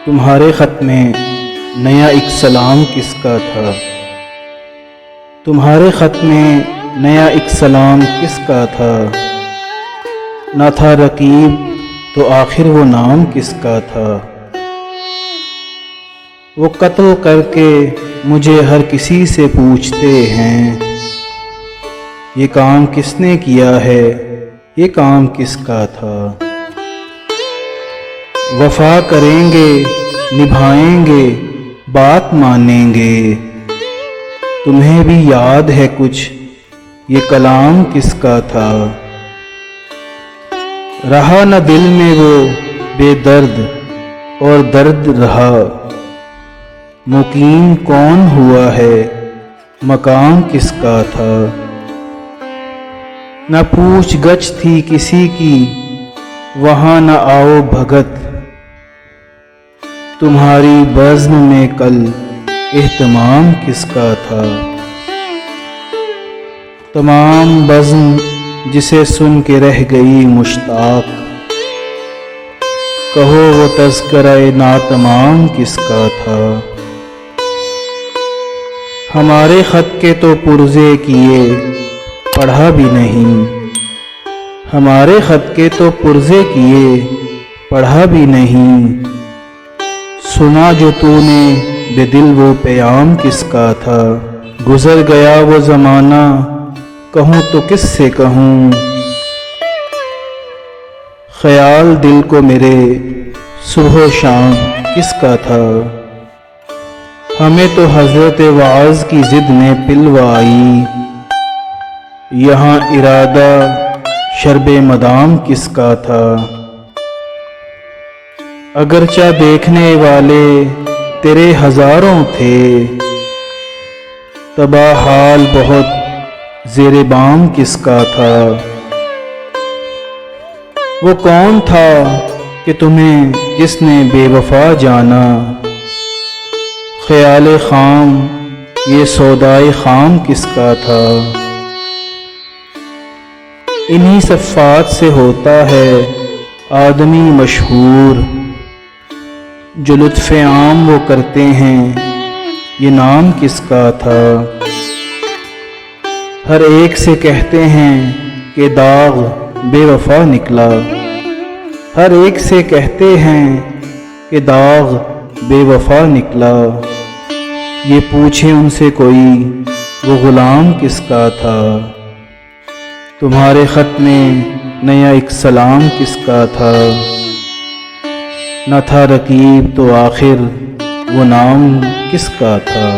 تمہارے خط میں نیا ایک سلام کس کا تھا؟ تمہارے خط میں نیا ایک سلام کس کا تھا؟ نہ تھا رقیب تو آخر وہ نام کس کا تھا؟ وہ قتل کر کے مجھے ہر کسی سے پوچھتے ہیں، یہ کام کس نے کیا ہے، یہ کام کس کا تھا؟ وفا کریں گے، نبھائیں گے، بات مانیں گے، تمہیں بھی یاد ہے کچھ یہ کلام کس کا تھا؟ رہا نہ دل میں وہ بے درد اور درد رہا، مقیم کون ہوا ہے، مقام کس کا تھا؟ نہ پوچھ گچھ تھی کسی کی، وہاں نہ آؤ بھگت، تمہاری بزم میں کل اہتمام کس کا تھا؟ تمام بزم جسے سن کے رہ گئی مشتاق، کہو وہ تذکرہ ناتمام کس کا تھا؟ ہمارے خط کے تو پرزے کیے پڑھا بھی نہیں، ہمارے خط کے تو پرزے کیے پڑھا بھی نہیں، سنا جو تو نے بے دل وہ پیام کس کا تھا؟ گزر گیا وہ زمانہ کہوں تو کس سے کہوں، خیال دل کو میرے صبح و شام کس کا تھا؟ ہمیں تو حضرت وعظ کی ضد نے پلوائی، یہاں ارادہ شرب مدام کس کا تھا؟ اگرچہ دیکھنے والے تیرے ہزاروں تھے، تباہ حال بہت زیر بام کس کا تھا؟ وہ کون تھا کہ تمہیں جس نے بے وفا جانا، خیال خام یہ سودائے خام کس کا تھا؟ انہی صفات سے ہوتا ہے آدمی مشہور، جو لطف عام وہ کرتے ہیں یہ نام کس کا تھا؟ ہر ایک سے کہتے ہیں کہ داغ بے وفا نکلا، ہر ایک سے کہتے ہیں کہ داغ بے وفا نکلا، یہ پوچھے ان سے کوئی وہ غلام کس کا تھا؟ تمہارے خط میں نیا ایک سلام کس کا تھا؟ نہ تھا رقیب تو آخر وہ نام کس کا تھا؟